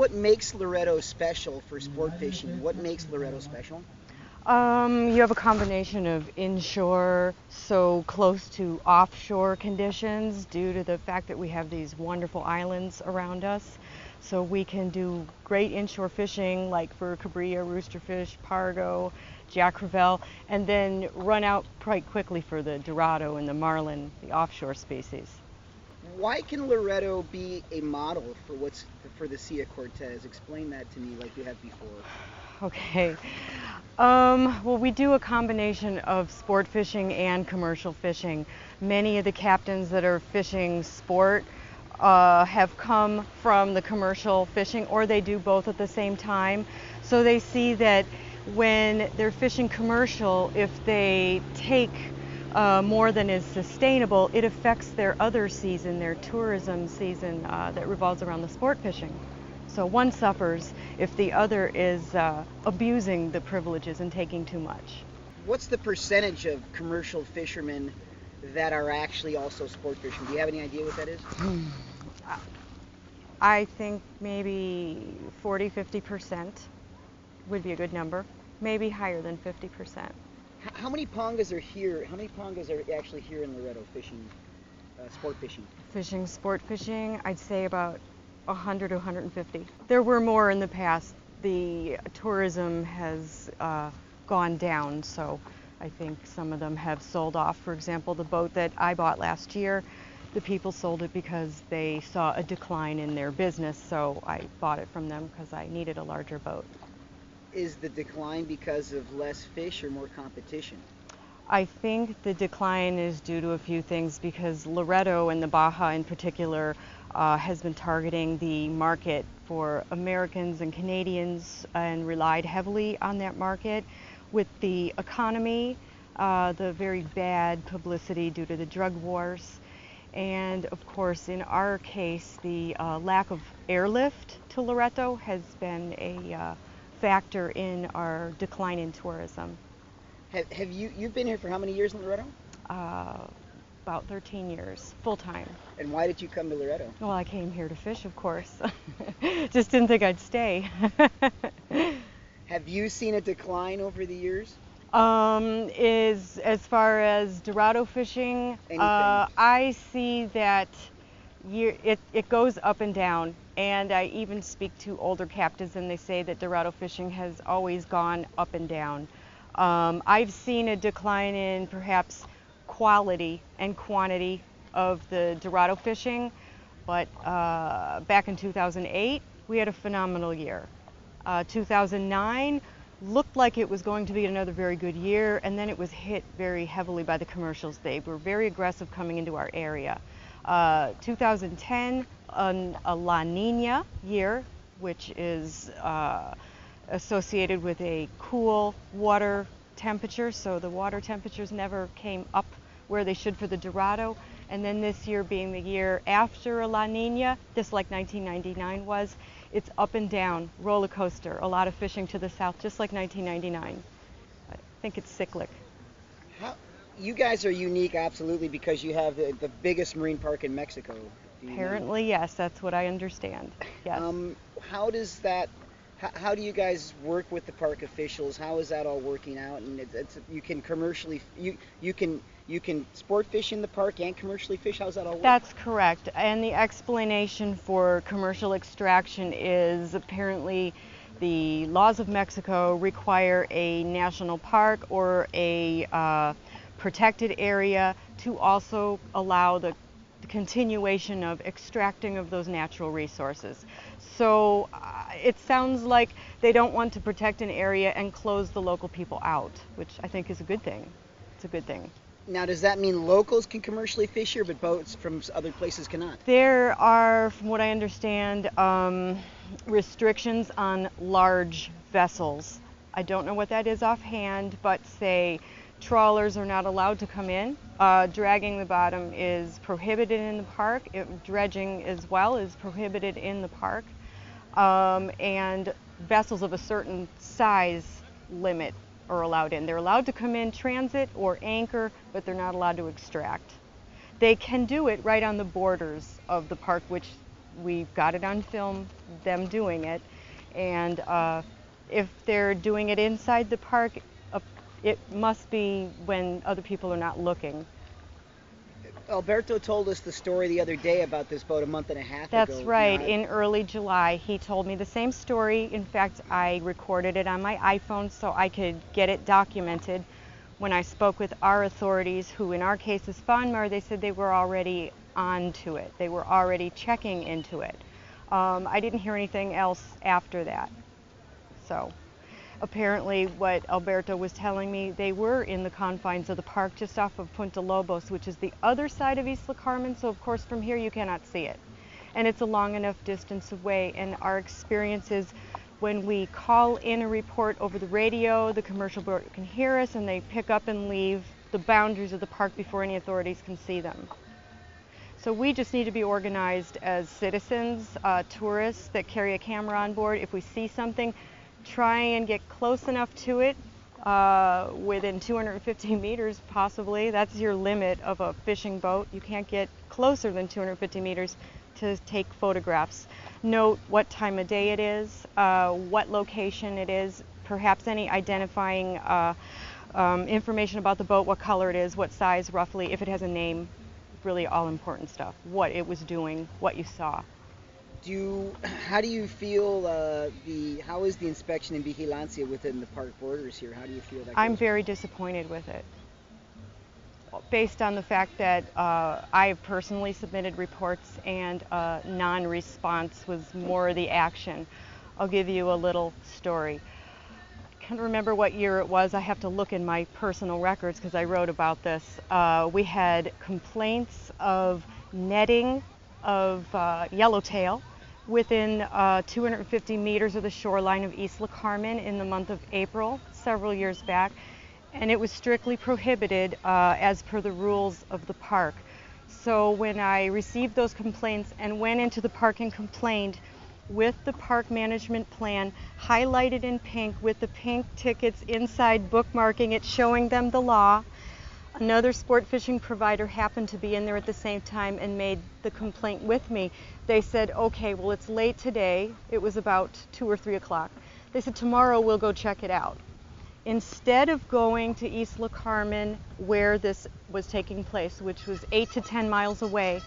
what makes Loreto special for sport fishing? What makes Loreto special? You have a combination of inshore, so close to offshore conditions due to the fact that we have these wonderful islands around us. So we can do great inshore fishing like for cabiria, roosterfish, pargo, jack crevalle, and then run out quite quickly for the dorado and the marlin, the offshore species. Why can Loreto be a model for the Sea of Cortez? Explain that to me like you have before. Okay. Well, we do a combination of sport fishing and commercial fishing. Many of the captains that are fishing sport have come from the commercial fishing, or they do both at the same time. So they see that when they're fishing commercial, if they take more than is sustainable, it affects their other season, their tourism season that revolves around the sport fishing. So one suffers if the other is abusing the privileges and taking too much. What's the percentage of commercial fishermen that are actually also sport fishing? Do you have any idea what that is? I think maybe 40-50% would be a good number. Maybe higher than 50%. How many pangas are here? How many pangas are actually here in Loreto fishing, sport fishing? Fishing, sport fishing, I'd say about 100 to 150. There were more in the past. The tourism has gone down, so I think some of them have sold off. For example, the boat that I bought last year, the people sold it because they saw a decline in their business, so I bought it from them because I needed a larger boat. Is the decline because of less fish or more competition? I think the decline is due to a few things, because Loreto and the Baja in particular has been targeting the market for Americans and Canadians and relied heavily on that market. With the economy, the very bad publicity due to the drug wars, and of course in our case the lack of airlift to Loreto has been a factor in our decline in tourism. Have you've been here for how many years in Loreto? About 13 years, full time. And why did you come to Loreto? Well, I came here to fish, of course. Just didn't think I'd stay. Have you seen a decline over the years? As far as dorado fishing, I see that it goes up and down. And I even speak to older captains, and they say that dorado fishing has always gone up and down. I've seen a decline in perhaps quality and quantity of the dorado fishing, but back in 2008, we had a phenomenal year. 2009 looked like it was going to be another very good year, and then it was hit very heavily by the commercials. They were very aggressive coming into our area. 2010, a La Nina year, which is associated with a cool water temperature, so the water temperatures never came up where they should for the dorado. And then this year being the year after a La Nina, just like 1999 was, it's up and down, roller coaster, a lot of fishing to the south, just like 1999. I think it's cyclic. You guys are unique, absolutely, because you have the biggest marine park in Mexico. Apparently, yes, that's what I understand. Yes. How do you guys work with the park officials? How is that all working out? And you can commercially, you can sport fish in the park and commercially fish. How's that all work? That's correct. And the explanation for commercial extraction is apparently the laws of Mexico require a national park or a protected area to also allow the continuation of extracting of those natural resources. So it sounds like they don't want to protect an area and close the local people out, which I think is a good thing. It's a good thing. Now, does that mean locals can commercially fish here, but boats from other places cannot? There are, from what I understand, restrictions on large vessels. I don't know what that is offhand, but say trawlers are not allowed to come in. Dragging the bottom is prohibited in the park. Dredging as well is prohibited in the park. And vessels of a certain size limit are allowed in. They're allowed to come in transit or anchor, but they're not allowed to extract. They can do it right on the borders of the park, which we got it on film, them doing it, and if they're doing it inside the park, it must be when other people are not looking. Alberto told us the story the other day about this boat a month and a half ago. That's right. In early July, he told me the same story. In fact, I recorded it on my iPhone so I could get it documented. When I spoke with our authorities, who in our case is FONMAR, they said they were already on to it. They were already checking into it. I didn't hear anything else after that. So apparently what Alberto was telling me, they were in the confines of the park just off of Punta Lobos, which is the other side of Isla Carmen, so of course from here you cannot see it. And it's a long enough distance away, and our experience is when we call in a report over the radio, the commercial boat can hear us and they pick up and leave the boundaries of the park before any authorities can see them. So we just need to be organized as citizens, tourists that carry a camera on board. If we see something, try and get close enough to it, within 250 meters possibly. That's your limit of a fishing boat. You can't get closer than 250 meters to take photographs. Note what time of day it is, what location it is, perhaps any identifying information about the boat, what color it is, what size roughly, if it has a name, really all important stuff, what it was doing, what you saw. How do you feel, how is the inspection and vigilancia within the park borders here? How do you feel that goes? I'm very disappointed with it, based on the fact that I have personally submitted reports and non-response was more the action. I'll give you a little story. I can't remember what year it was. I have to look in my personal records because I wrote about this. We had complaints of netting of yellowtail within 250 meters of the shoreline of Isla Carmen in the month of April, several years back, and it was strictly prohibited as per the rules of the park. So when I received those complaints and went into the park and complained, with the park management plan highlighted in pink with the pink tickets inside bookmarking it, showing them the law, another sport fishing provider happened to be in there at the same time and made the complaint with me. They said, okay, well, it's late today. It was about 2 or 3 o'clock. They said, tomorrow we'll go check it out. Instead of going to Isla Carmen where this was taking place, which was 8 to 10 miles away,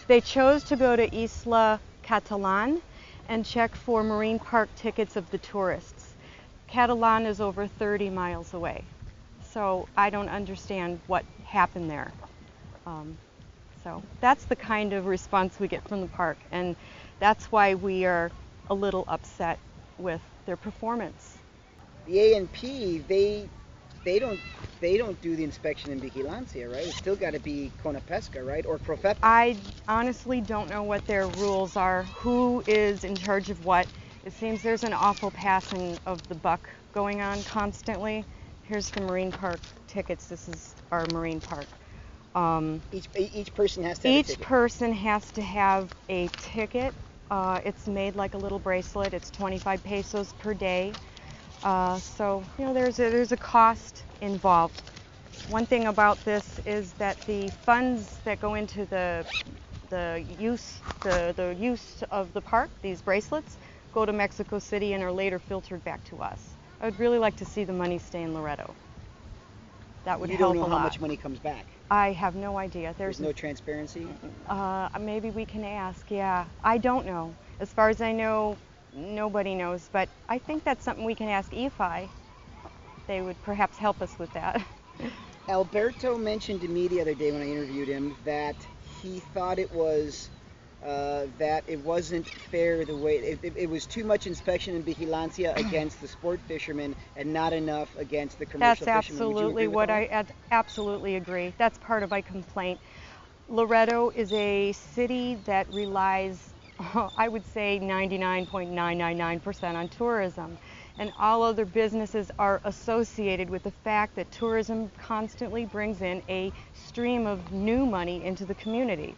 they chose to go to Isla Catalan and check for marine park tickets of the tourists. Catalan is over 30 miles away. So I don't understand what happened there. So that's the kind of response we get from the park, and that's why we are a little upset with their performance. The A&P, they don't do the inspection and vigilancia, right? It's still got to be Conapesca, right? Or Profepa. I honestly don't know what their rules are, who is in charge of what. It seems there's an awful passing of the buck going on constantly. Here's the marine park tickets. This is our marine park. Each person has to have a ticket. Each person has to have a ticket. It's made like a little bracelet. It's 25 pesos per day. So, you know, there's a cost involved. One thing about this is that the funds that go into the use of the park, these bracelets, go to Mexico City and are later filtered back to us. I would really like to see the money stay in Loreto. That would help a lot. You don't know how much money comes back? I have no idea. There's no transparency? Maybe we can ask, yeah. I don't know. As far as I know, nobody knows, but I think that's something we can ask EFI. They would perhaps help us with that. Alberto mentioned to me the other day when I interviewed him that he thought it was that it wasn't fair the way it was too much inspection and vigilancia against the sport fishermen and not enough against the commercial That's fishermen. absolutely what I absolutely agree. That's part of my complaint. Loreto is a city that relies, I would say 99.999% on tourism, and all other businesses are associated with the fact that tourism constantly brings in a stream of new money into the community.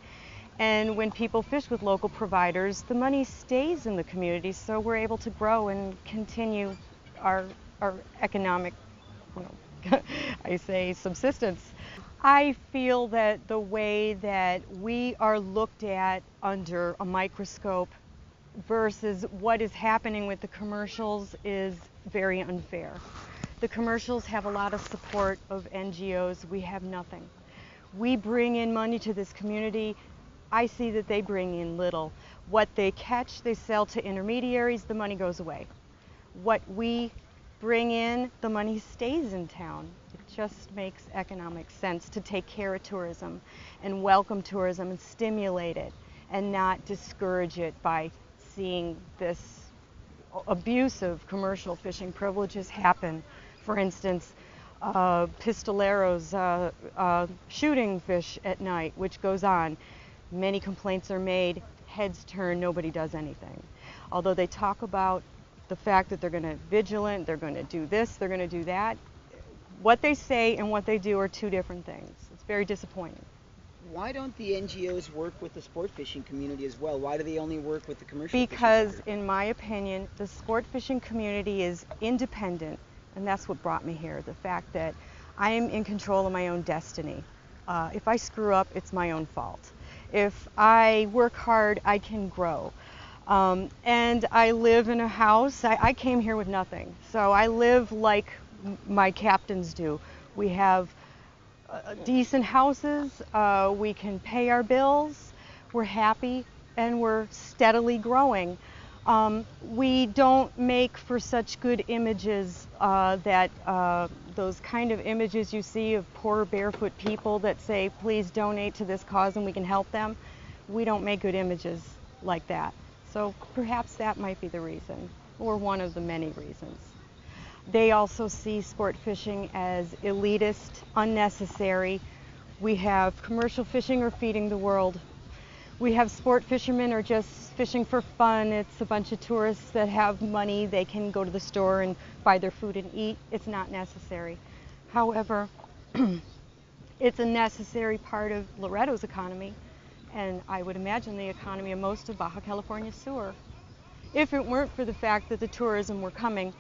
And when people fish with local providers, the money stays in the community, so we're able to grow and continue our economic, I say subsistence. I feel that the way that we are looked at under a microscope versus what is happening with the commercials is very unfair. The commercials have a lot of support of NGOs. We have nothing. We bring in money to this community. I see that they bring in little. What they catch, they sell to intermediaries, the money goes away. What we bring in, the money stays in town. It just makes economic sense to take care of tourism and welcome tourism and stimulate it and not discourage it by seeing this abuse of commercial fishing privileges happen. For instance, pistoleros shooting fish at night, which goes on. Many complaints are made, heads turn, nobody does anything. Although they talk about the fact that they're going to be vigilant, they're going to do this, they're going to do that. What they say and what they do are two different things. It's very disappointing. Why don't the NGOs work with the sport fishing community as well? Why do they only work with the commercial Because, fishing community? in my opinion, the sport fishing community is independent, and that's what brought me here. The fact that I am in control of my own destiny. If I screw up, it's my own fault. If I work hard, I can grow. And I live in a house. I came here with nothing, so I live like my captains do. We have decent houses, we can pay our bills, we're happy, and we're steadily growing. We don't make for such good images that those kind of images you see of poor barefoot people that say, please donate to this cause and we can help them. We don't make good images like that. So perhaps that might be the reason, or one of the many reasons. They also see sport fishing as elitist, unnecessary. We have commercial fishing or feeding the world. We have sport fishermen or just fishing for fun. It's a bunch of tourists that have money. They can go to the store and buy their food and eat. It's not necessary. However, it's a necessary part of Loreto's economy, and I would imagine the economy of most of Baja California Sur. If it weren't for the fact that the tourism were coming,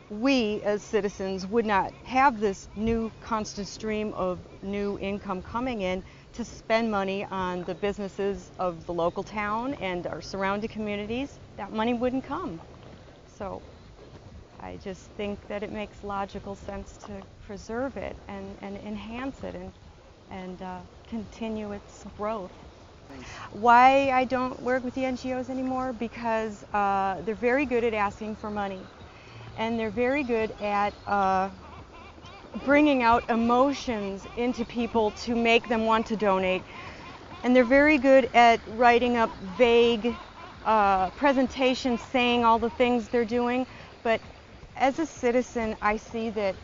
we as citizens would not have this new constant stream of new income coming in to spend money on the businesses of the local town and our surrounding communities. That money wouldn't come. So I just think that it makes logical sense to preserve it and enhance it and continue its growth. Why I don't work with the NGOs anymore? Because they're very good at asking for money, and they're very good at bringing out emotions into people to make them want to donate, and they're very good at writing up vague presentations saying all the things they're doing, but as a citizen I see that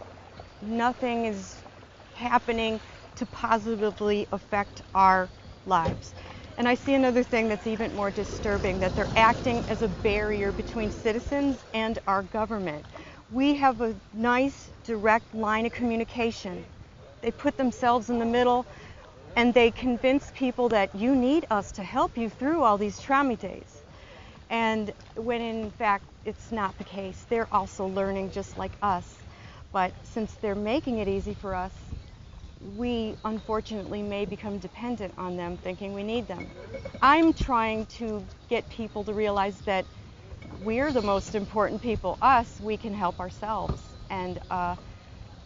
nothing is happening to positively affect our lives. And I see another thing that's even more disturbing, that they're acting as a barrier between citizens and our government. We have a nice direct line of communication. They put themselves in the middle and they convince people that you need us to help you through all these trámites. And when in fact it's not the case. They're also learning just like us. But since they're making it easy for us, we unfortunately may become dependent on them, thinking we need them. I'm trying to get people to realize that we're the most important people. We can help ourselves. And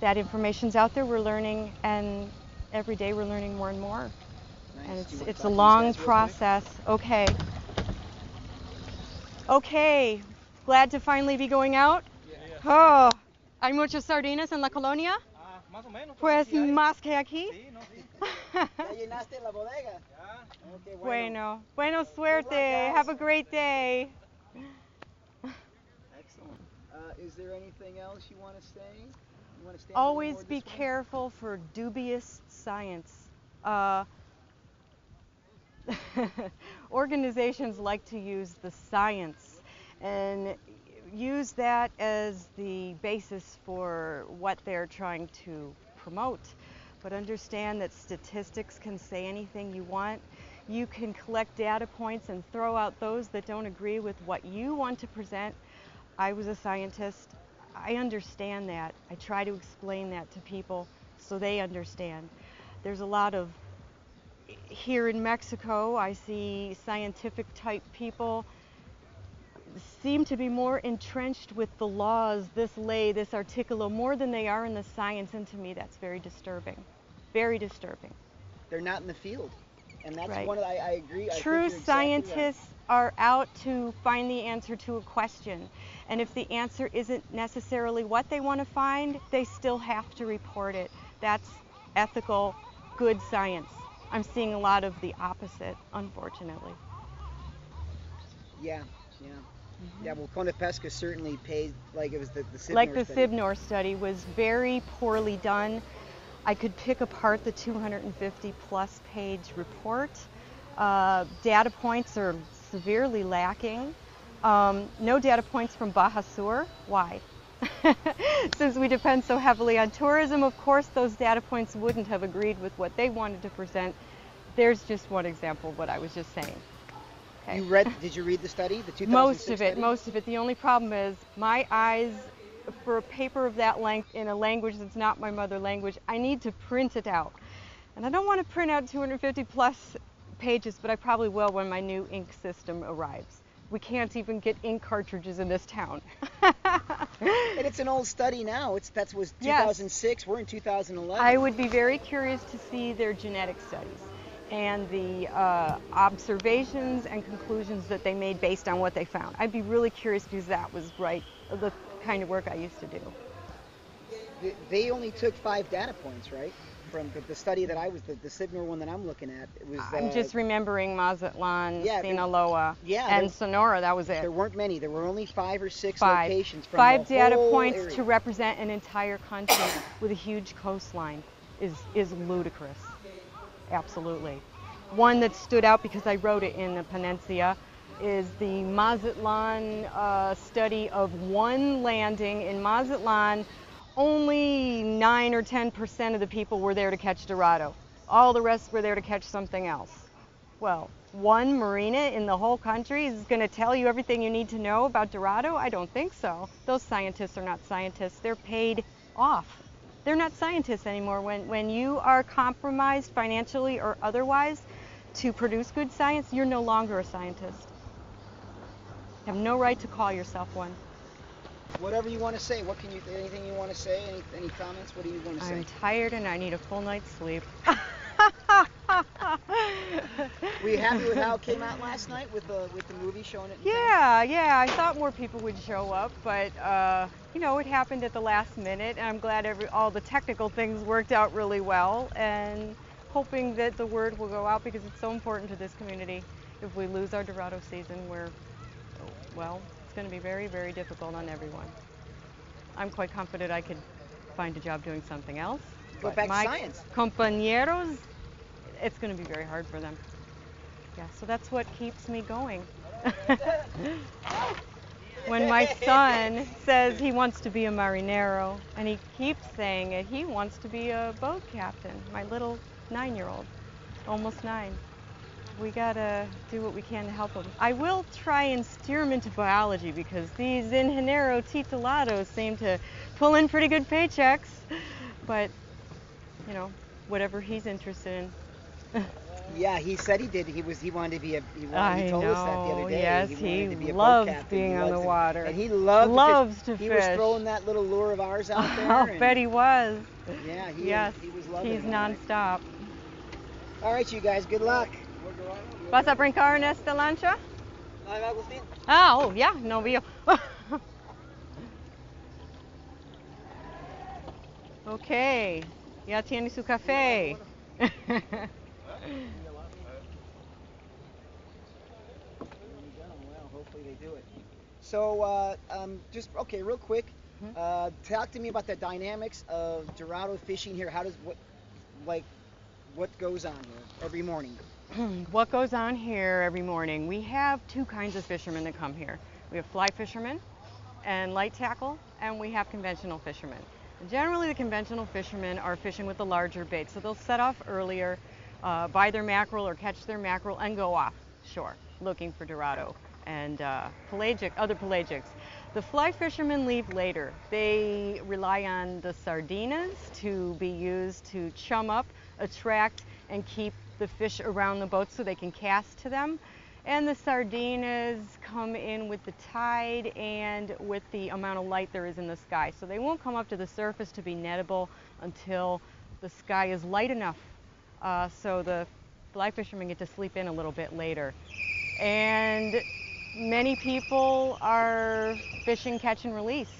that information's out there, we're learning, and every day we're learning more and more. Nice. And it's a long process. Okay. Okay, glad to finally be going out. Oh, ¿hay muchos sardinas en la colonia? Más o menos. Pues más que aquí. Sí, no, sí. ¿Ya llenaste la bodega? Ya. Okay, Bueno, bueno suerte. Have a great day. Excellent. Is there anything else you want to say? You want to stand Always be careful for dubious science. Organizations like to use the science and use that as the basis for what they're trying to promote. But understand that statistics can say anything you want. You can collect data points and throw out those that don't agree with what you want to present. I was a scientist. I understand that. I try to explain that to people so they understand. There's a lot of, here in Mexico, I see scientific type people seem to be more entrenched with the laws, this ley, this articulo, more than they are in the science, and to me that's very disturbing. Very disturbing. They're not in the field. And that's right. one of I agree. True scientists are out to find the answer to a question. And if the answer isn't necessarily what they want to find, they still have to report it. That's ethical, good science. I'm seeing a lot of the opposite, unfortunately. Yeah. Yeah, well, Conapesca certainly paid, like it was the Sibnor like the study. Sibnor study was very poorly done. I could pick apart the 250 plus page report. Data points are severely lacking. No data points from Baja Sur. Why? Since we depend so heavily on tourism, of course those data points wouldn't have agreed with what they wanted to present. There's just one example of what I was just saying. Okay. Did you read the study, the 2006 Most of it. The only problem is my eyes, for a paper of that length in a language that's not my mother language, I need to print it out. And I don't want to print out 250 plus pages, but I probably will when my new ink system arrives. We can't even get ink cartridges in this town. And it's an old study now. That was 2006. Yes. We're in 2011. I would be very curious to see their genetic studies and the observations and conclusions that they made based on what they found. I'd be really curious because that was the kind of work I used to do. They only took 5 data points, right? From the study that I was, the Sibnor one that I'm looking at. It was, I'm just remembering Mazatlan, Sinaloa, and Sonora, that was it. There weren't many. There were only 5 or 6 locations from 5 the data whole points area. To represent an entire country with a huge coastline is ludicrous. Absolutely. One that stood out because I wrote it in the Peninsula is the Mazatlan study of one landing in Mazatlan. Only 9 or 10% of the people were there to catch Dorado. All the rest were there to catch something else. Well, one marina in the whole country is going to tell you everything you need to know about Dorado? I don't think so. Those scientists are not scientists. They're paid off. They're not scientists anymore. When you are compromised financially or otherwise to produce good science, you're no longer a scientist. You have no right to call yourself one. Whatever you want to say. Anything you want to say? Any comments? What do you want to say? I'm tired and I need a full night's sleep. Were you happy with how it came out last night with the movie showing it? Yeah. I thought more people would show up, but it happened at the last minute, and I'm glad all the technical things worked out really well, and hoping that the word will go out because it's so important to this community. If we lose our Dorado season, it's going to be very, very difficult on everyone. I'm quite confident I could find a job doing something else. Go back to science. Compañeros, it's going to be very hard for them. Yeah, so that's what keeps me going. When my son says he wants to be a marinero, and he keeps saying it, he wants to be a boat captain, my little 9-year-old, almost 9. We gotta do what we can to help him. I will try and steer him into biology because these ingeniero titulados seem to pull in pretty good paychecks, but whatever he's interested in. Yeah, he said he did. He wanted to be he told us that the other day. Yes, he he loves being on the water. And he loves to fish. He was fish. throwing that little lure of ours out there. I'll bet he was. Yeah, he was loving it. He's nonstop. All right, you guys, good luck. ¿Vas a brincar en esta lancha? Ah, ya, no vio. Okay, ya tiene su café. Well, hopefully they do it. So, real quick, talk to me about the dynamics of Dorado fishing here. What goes on here every morning? What goes on here every morning? We have 2 kinds of fishermen that come here. We have fly fishermen and light tackle, and we have conventional fishermen. And generally, the conventional fishermen are fishing with the larger bait, so they'll set off earlier, buy their mackerel or catch their mackerel, and go offshore looking for Dorado and other pelagics. The fly fishermen leave later. They rely on the sardinas to be used to chum up, attract, and keep the fish around the boat so they can cast to them. And the sardinas come in with the tide and with the amount of light there is in the sky. So they won't come up to the surface to be nettable until the sky is light enough. So the fly fishermen get to sleep in a little bit later. And many people are fishing catch and release.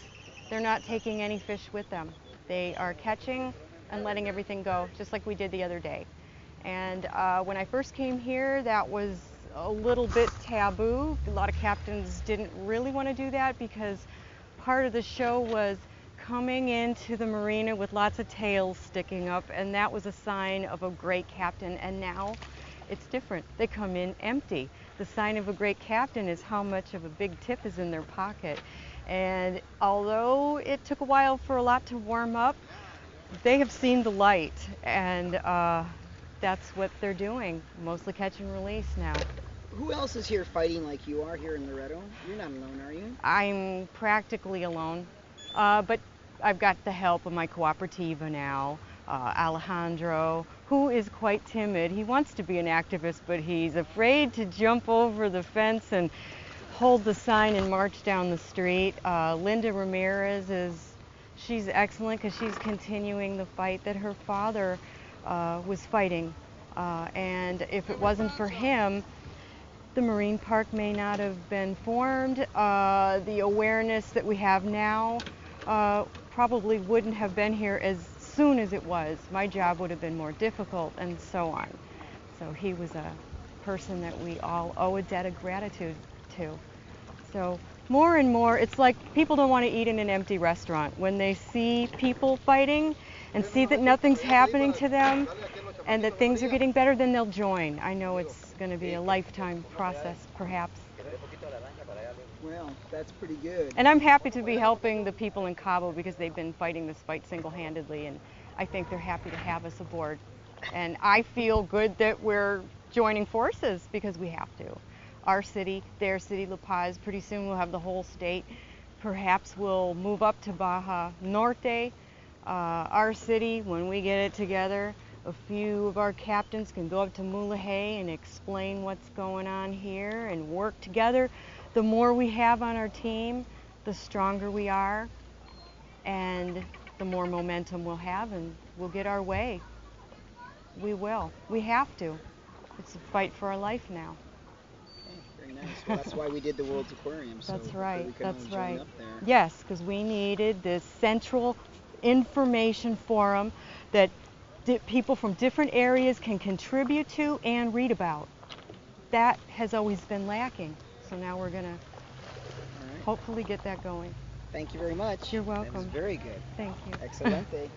They're not taking any fish with them. They are catching and letting everything go, just like we did the other day. And when I first came here, that was a little bit taboo. A lot of captains didn't really want to do that because part of the show was coming into the marina with lots of tails sticking up, and that was a sign of a great captain. And now it's different. They come in empty. The sign of a great captain is how much of a big tip is in their pocket. And although it took a while for a lot to warm up, they have seen the light, and that's what they're doing, mostly catch and release now. Who else is here fighting like you are here in Loreto? You're not alone, are you? I'm practically alone, but I've got the help of my cooperativa now, Alejandro, who is quite timid. He wants to be an activist, but he's afraid to jump over the fence and hold the sign and march down the street. Linda Ramirez she's excellent because she's continuing the fight that her father was fighting. And if it wasn't for him, the Marine Park may not have been formed. The awareness that we have now probably wouldn't have been here as soon as it was. My job would have been more difficult, and so on. So he was a person that we all owe a debt of gratitude to. So more and more, it's like people don't want to eat in an empty restaurant. When they see people fighting and see that nothing's happening to them and that things are getting better, then they'll join. I know it's going to be a lifetime process, perhaps. Well, that's pretty good. And I'm happy to be helping the people in Cabo because they've been fighting this fight single-handedly, and I think they're happy to have us aboard. And I feel good that we're joining forces because we have to. Our city, their city, La Paz, pretty soon we'll have the whole state. Perhaps we'll move up to Baja Norte. Our city, when we get it together, a few of our captains can go up to Mulahey and explain what's going on here and work together. The more we have on our team, the stronger we are, and the more momentum we'll have, and we'll get our way. We will. We have to. It's a fight for our life now. Okay, very nice. Well, that's why we did the World's Aquarium. So that's right. We could That's all right. join up there. Yes, because we needed this central information forum that people from different areas can contribute to and read about. That has always been lacking. So now we're going to hopefully get that going. Thank you very much. You're welcome. That was very good. Thank you. Excelente.